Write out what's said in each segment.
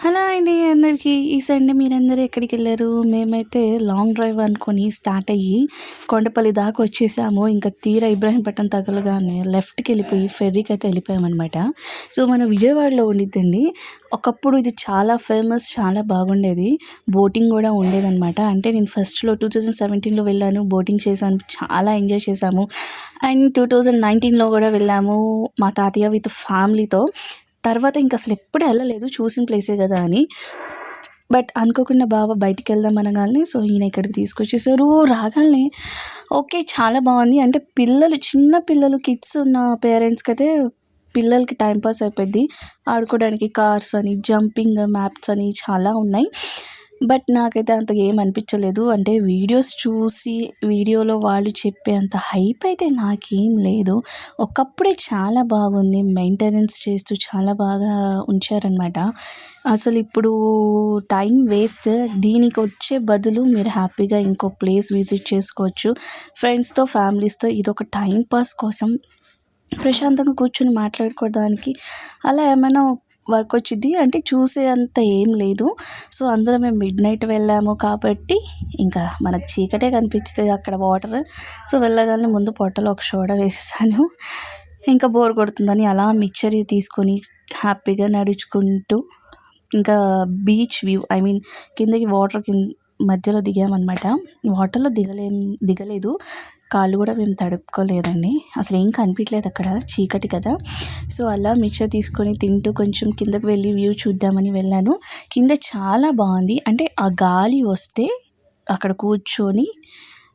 Hello అండి అందరికీ. ఈ సండే మీరందరూ ఎక్కడికెళ్లారు? మేమైతే లాంగ్ డ్రైవ్ అనుకొని స్టార్ట్ అయ్యి కొండపల్లి దాకా వచ్చేసాము. ఇంకా తీరా ఇబ్రాహీంపట్నం తగలగానే లెఫ్ట్‌కెళ్ళిపోయి ఫెర్రీకైతే వెళ్ళిపోయామనమాట. సో, మన విజయవాడలో ఉండిద్దండి. ఒకప్పుడు ఇది చాలా ఫేమస్, చాలా బాగుండేది. బోటింగ్ గూడా ఉండేదనమాట. అంటే నేను ఫస్ట్‌లో 2017లో వెళ్ళాను. బోటింగ్ చేశాను. చాలా ఎంజాయ్ చేశాము. అండ్ 2019లో గూడా వెళ్ళాము మా తాతయ్య విత్ ఫ్యామిలీతో. తర్వాత ఇంక అసలెప్పుడు ఎళ్ళలేదు. చూసిన ప్లేసే గదా అని. బట్ అనుకోకుండా బావ బయటికెళ్దాం అనగాల్నే సో, ఈయన ఇక్కడికి తీసుకొచ్చేసారు. రాగాల్నే ఓకే. చాలా బావుంది. అంటే చిన్న పిల్లలు కిడ్స్ ఉన్న పేరెంట్స్‌కైతే పిల్లలకి టైమ్ పాస్ అయిపోద్ది. ఆడుకోవడానికి కార్స్ అని, జంపింగ్ మ్యాప్స్ అని చాలా ఉన్నాయి. బట్ నాకైతే అంతగా ఏం అనిపించలేదు. అంటే వీడియోలో వాళ్ళు చెప్పే అంత హైప్ అయితే నాకేం లేదు. ఒకప్పుడే చాలా బాగుంది. మెయింటెనెన్స్ చేస్తూ చాలా బాగా ఉంచారనమాట. అసలిప్పుడు టైం వేస్ట్. దీనికొచ్చే బదులు మీరు హ్యాపీగా ఇంకో ప్లేస్ విజిట్ చేసుకోవచ్చు. ఫ్రెండ్స్‌తో, ఫ్యామిలీస్‌తో ఇదొక టైం పాస్ కోసం ప్రశాంతంగా కూర్చొని మాట్లాడుకోవడానికి అలా ఏమైనా వర్క్ వచ్చిద్ది. అంటే చూసే అంత ఏం లేదు. సో, అందులో మేము మిడ్‌నైట్ వెళ్ళాము కాబట్టి ఇంకా మనకు చీకటే కనిపించదు అక్కడ వాటర్. సో, వెళ్ళగానే ముందు పొట్టలో ఒక సోడా వేసేసాను. ఇంకా బోర్ కొడుతుందని అలా మిక్చర్ తీసుకొని హ్యాపీగా నడుచుకుంటూ ఇంకా బీచ్ వ్యూ కిందకి మధ్యలో దిగామనమాట. వాటర్‌లో దిగలేదు. కాళ్ళు కూడా మేము తడుపుకోలేదండి. అసలేం కనిపించలేదు అక్కడ, చీకటి కదా. సో, అలా మిక్చర్ తీసుకొని తింటూ కొంచెం కిందకి వెళ్ళి వ్యూ చూద్దామని వెళ్ళాను. కింద చాలా బాగుంది. అంటే ఆ గాలి వస్తే అక్కడ కూర్చొని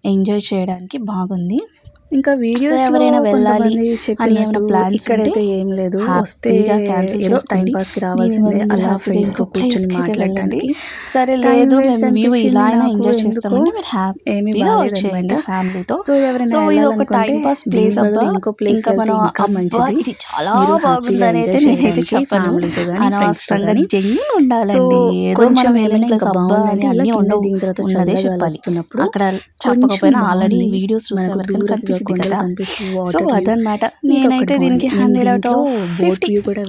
ఎంజాయ్ చేయడానికి బాగుంది. ఇంకా వీడియోస్ ఎవరైనా వెళ్ళాలి అని ఏమైనా ప్లాన్స్ ఇక్కడైతే ఏం లేదు. వస్తే ఏదో టైం పాస్ కి రావాల్సిందే. అలా ఫ్రెండ్స్ తో కూర్చొని మాట్లాడడానికి. సరే లేదు మేము వ్యూ ఇలా అయినా ఎంజాయ్ చేస్తామంటే మీరు హ్యాపీగా వచ్చేయండి ఫ్యామిలీతో. సో ఎవరైనా ఇది ఒక టైం పాస్ ప్లేస్ అబ్బా. ఇంకో ప్లేస్ ఇంకా మనం మంచిది. ఇది చాలా బాగుందని అయితే నేనైతే చెప్పను. అనవసరంగా జెన్యూన్ ఉండాలండి. ఏదో మనం ఏమైనా ప్లస్ అబ్బా అని అన్నీ ఉండవు. ఉన్నదే చెప్పాలి. అక్కడ చెప్పకపోయినా ఆల్రెడీ వీడియోస్ చూస్తే ఎవరికైనా కనిపిస్తుంది కదా. సో అదనమాట. నేనైతే దీనికి 100/50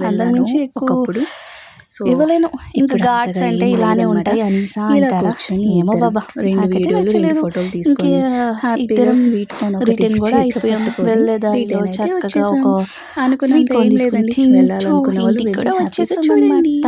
అంతకుమించి ఎక్కువ ఇవ్వలేను. ఇంకా ఘాట్స్ అంటే ఇలానే ఉంటాయి అనేసా అంటారా? ఏమో బాబా, ఫోటోలు తీసుకొని ఇద్దరం రిటర్న్ కూడా అయిపోయాం. వెళ్ళేదారిలో చక్కగా ఒక అనుకున్నంత ఏం లేదండి. వెళ్ళాలనుకున్న వాళ్ళు కూడా వచ్చేసాం అనమాట.